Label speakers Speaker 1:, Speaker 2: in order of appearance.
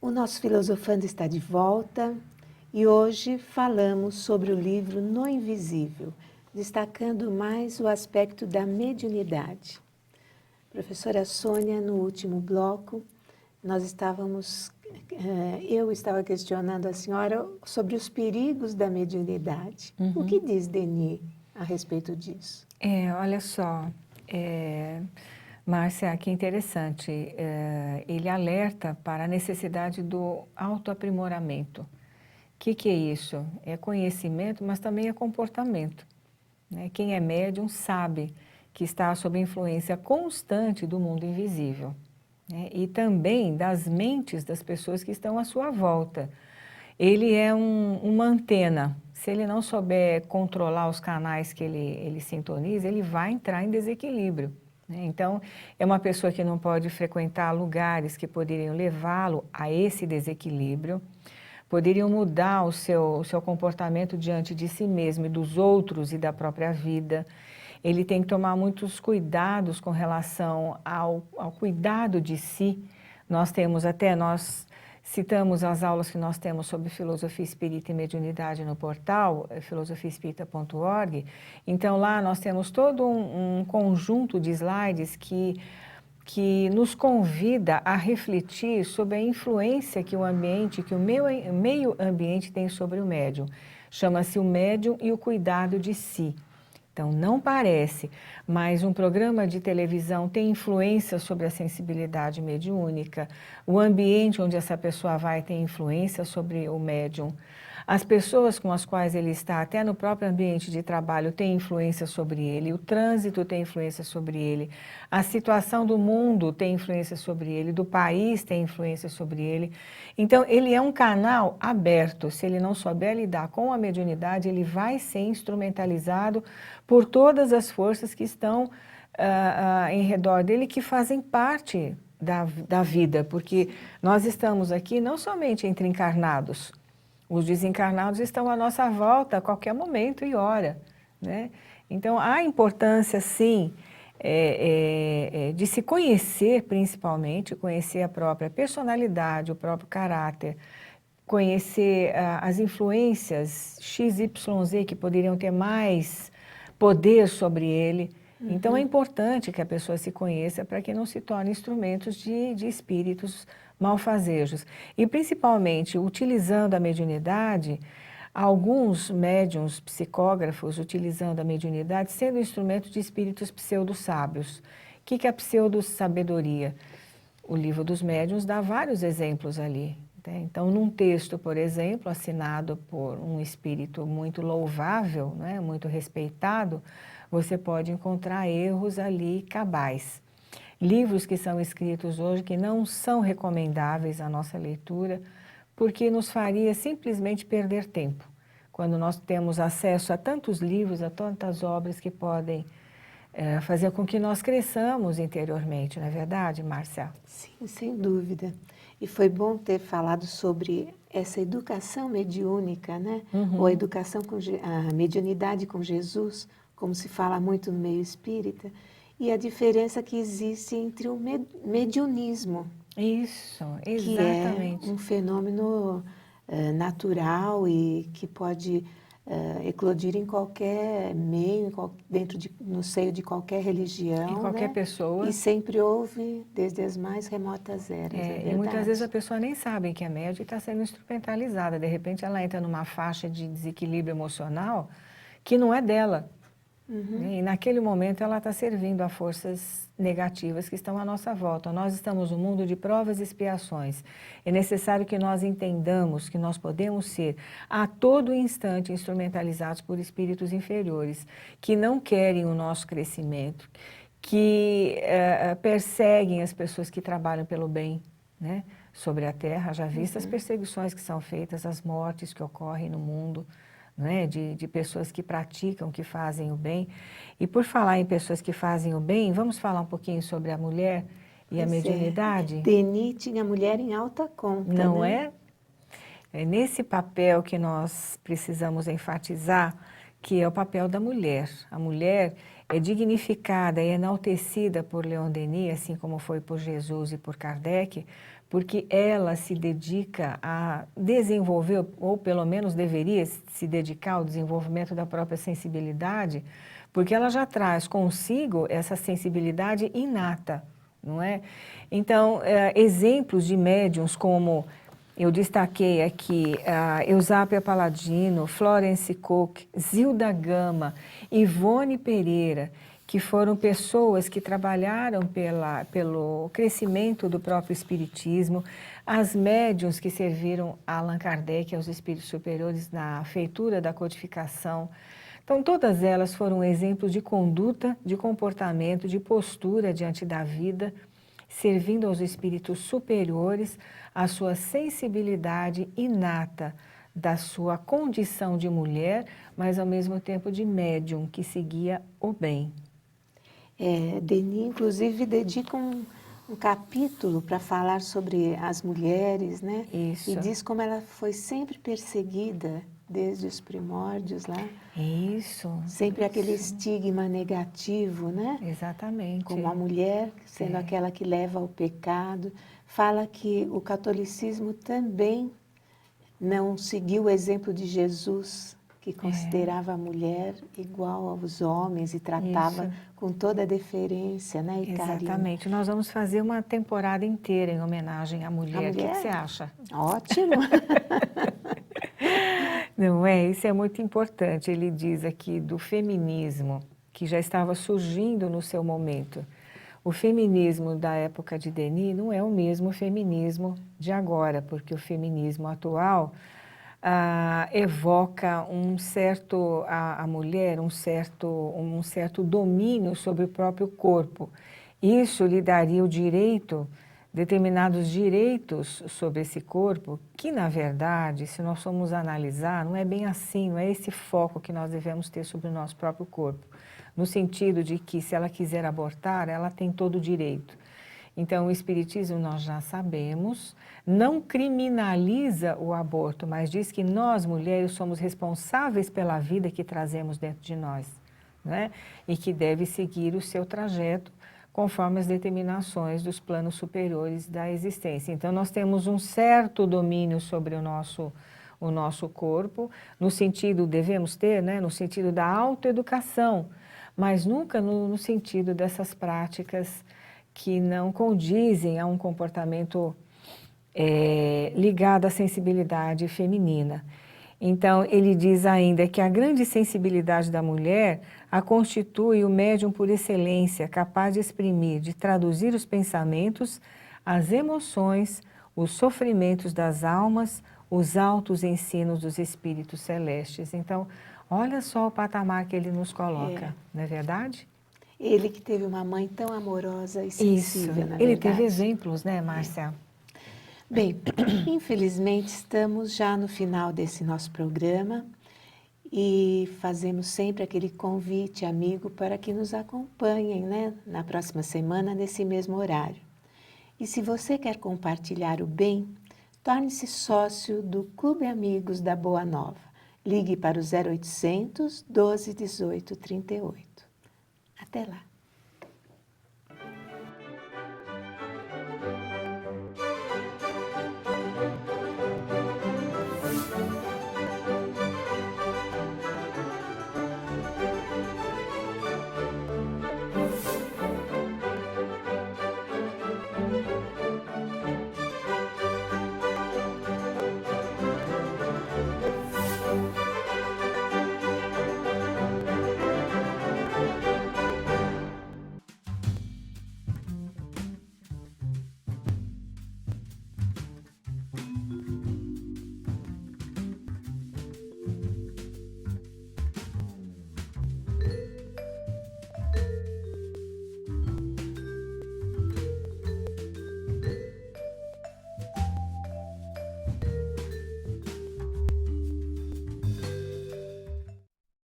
Speaker 1: O nosso Filosofando está de volta e hoje falamos sobre o livro No Invisível, destacando mais o aspecto da mediunidade. Professora Sônia, no último bloco, eu estava questionando a senhora sobre os perigos da mediunidade. O que diz Denis a respeito disso?
Speaker 2: Olha só, Márcia, que interessante. Ele alerta para a necessidade do autoaprimoramento. O que é isso? É conhecimento, mas também é comportamento, né? Quem é médium sabe que está sob influência constante do mundo invisível, né? E também das mentes das pessoas que estão à sua volta. Ele é uma antena. Se ele não souber controlar os canais que ele sintoniza, ele vai entrar em desequilíbrio, né? Então, é uma pessoa que não pode frequentar lugares que poderiam levá-lo a esse desequilíbrio, poderiam mudar o seu comportamento diante de si mesmo e dos outros e da própria vida. Ele tem que tomar muitos cuidados com relação ao cuidado de si. Nós citamos as aulas que nós temos sobre filosofia espírita e mediunidade no portal, filosofiaespírita.org. Então, lá nós temos todo um conjunto de slides que nos convida a refletir sobre a influência que o ambiente, que o meio ambiente tem sobre o médium. Chama-se o médium e o cuidado de si. Então, não parece, mas um programa de televisão tem influência sobre a sensibilidade mediúnica, o ambiente onde essa pessoa vai tem influência sobre o médium, as pessoas com as quais ele está, até no próprio ambiente de trabalho, tem influência sobre ele, o trânsito tem influência sobre ele, a situação do mundo tem influência sobre ele, do país tem influência sobre ele. Então, ele é um canal aberto. Se ele não souber lidar com a mediunidade, ele vai ser instrumentalizado por todas as forças que estão em redor dele, que fazem parte da vida, porque nós estamos aqui não somente entre encarnados, os desencarnados estão à nossa volta a qualquer momento e hora, né? Então, há importância, sim, de se conhecer, principalmente, conhecer a própria personalidade, o próprio caráter, conhecer as influências XYZ que poderiam ter mais poder sobre ele. Então, é importante que a pessoa se conheça para que não se torne instrumentos de espíritos malfazejos. E, principalmente, utilizando a mediunidade, alguns médiuns psicógrafos utilizando a mediunidade sendo instrumento de espíritos pseudo-sábios. O que é a pseudo-sabedoria? O livro dos médiuns dá vários exemplos ali. Então, num texto, por exemplo, assinado por um espírito muito louvável, né, muito respeitado, você pode encontrar erros ali cabais. Livros que são escritos hoje que não são recomendáveis à nossa leitura, porque nos faria simplesmente perder tempo, quando nós temos acesso a tantos livros, a tantas obras que podem fazer com que nós cresçamos interiormente, não é verdade, Márcia?
Speaker 1: Sim, sem dúvida. E foi bom ter falado sobre essa educação mediúnica, né? Ou a educação a mediunidade com Jesus, como se fala muito no meio espírita, e a diferença que existe entre o mediunismo.
Speaker 2: Isso, exatamente.
Speaker 1: Que é um fenômeno natural e que pode eclodir em qualquer meio, no seio de qualquer religião.
Speaker 2: Em qualquer
Speaker 1: né?
Speaker 2: pessoa.
Speaker 1: E sempre houve desde as mais remotas eras.
Speaker 2: E muitas vezes a pessoa nem sabe que é médium e está sendo instrumentalizada. De repente ela entra numa faixa de desequilíbrio emocional que não é dela. E naquele momento ela está servindo a forças negativas que estão à nossa volta. Nós estamos num mundo de provas e expiações. É necessário que nós entendamos que nós podemos ser a todo instante instrumentalizados por espíritos inferiores, que não querem o nosso crescimento, que perseguem as pessoas que trabalham pelo bem, né, sobre a Terra. Já visto as perseguições que são feitas, as mortes que ocorrem no mundo, não é? De pessoas que praticam, que fazem o bem. E por falar em pessoas que fazem o bem, vamos falar um pouquinho sobre a mulher e a mediunidade?
Speaker 1: Denis tinha a mulher em alta conta,
Speaker 2: não
Speaker 1: né?
Speaker 2: é? É nesse papel que nós precisamos enfatizar que é o papel da mulher. A mulher é dignificada e enaltecida por Leon Denis, assim como foi por Jesus e por Kardec, porque ela se dedica a desenvolver, ou pelo menos deveria se dedicar ao desenvolvimento da própria sensibilidade, porque ela já traz consigo essa sensibilidade inata, não é? Então, exemplos de médiuns como eu destaquei aqui Eusápia Paladino, Florence Cook, Zilda Gama, Ivone Pereira, que foram pessoas que trabalharam pelo crescimento do próprio espiritismo, as médiuns que serviram a Allan Kardec, aos espíritos superiores na feitura da codificação. Então, todas elas foram exemplos de conduta, de comportamento, de postura diante da vida, servindo aos espíritos superiores a sua sensibilidade inata da sua condição de mulher, mas ao mesmo tempo de médium que seguia o bem.
Speaker 1: Denis, inclusive, dedica um capítulo para falar sobre as mulheres, né?
Speaker 2: Isso.
Speaker 1: E diz como ela foi sempre perseguida desde os primórdios lá.
Speaker 2: Isso.
Speaker 1: Sempre aquele estigma negativo, né?
Speaker 2: Exatamente.
Speaker 1: Como a mulher sendo aquela que leva ao pecado. Fala que o catolicismo também não seguiu o exemplo de Jesus, que considerava a mulher igual aos homens e tratava com toda a deferência, né, e
Speaker 2: Exatamente.
Speaker 1: carinho.
Speaker 2: Nós vamos fazer uma temporada inteira em homenagem à mulher. O que você acha?
Speaker 1: Ótimo!
Speaker 2: Não é? Isso é muito importante. Ele diz aqui do feminismo, que já estava surgindo no seu momento. O feminismo da época de Denis não é o mesmo feminismo de agora, porque o feminismo atual evoca a mulher, um certo domínio sobre o próprio corpo. Isso lhe daria o direito, determinados direitos sobre esse corpo, que na verdade, se nós formos analisar, não é bem assim, não é esse foco que nós devemos ter sobre o nosso próprio corpo. No sentido de que, se ela quiser abortar, ela tem todo o direito. Então, o Espiritismo, nós já sabemos, não criminaliza o aborto, mas diz que nós, mulheres, somos responsáveis pela vida que trazemos dentro de nós, né? E que deve seguir o seu trajeto conforme as determinações dos planos superiores da existência. Então, nós temos um certo domínio sobre o nosso corpo, no sentido, devemos ter, né? No sentido da autoeducação, mas nunca no sentido dessas práticas que não condizem a um comportamento ligado à sensibilidade feminina. Então, ele diz ainda que a grande sensibilidade da mulher a constitui o médium por excelência, capaz de exprimir, de traduzir os pensamentos, as emoções, os sofrimentos das almas, os altos ensinos dos espíritos celestes. Então, olha só o patamar que ele nos coloca, não é verdade?
Speaker 1: Ele que teve uma mãe tão amorosa e sensível, na verdade.
Speaker 2: Ele teve exemplos, né, Márcia?
Speaker 1: Bem, infelizmente estamos já no final desse nosso programa e fazemos sempre aquele convite amigo para que nos acompanhem, né, na próxima semana, nesse mesmo horário. E se você quer compartilhar o bem, torne-se sócio do Clube Amigos da Boa Nova. Ligue para o 0800 12 18 38. Até lá!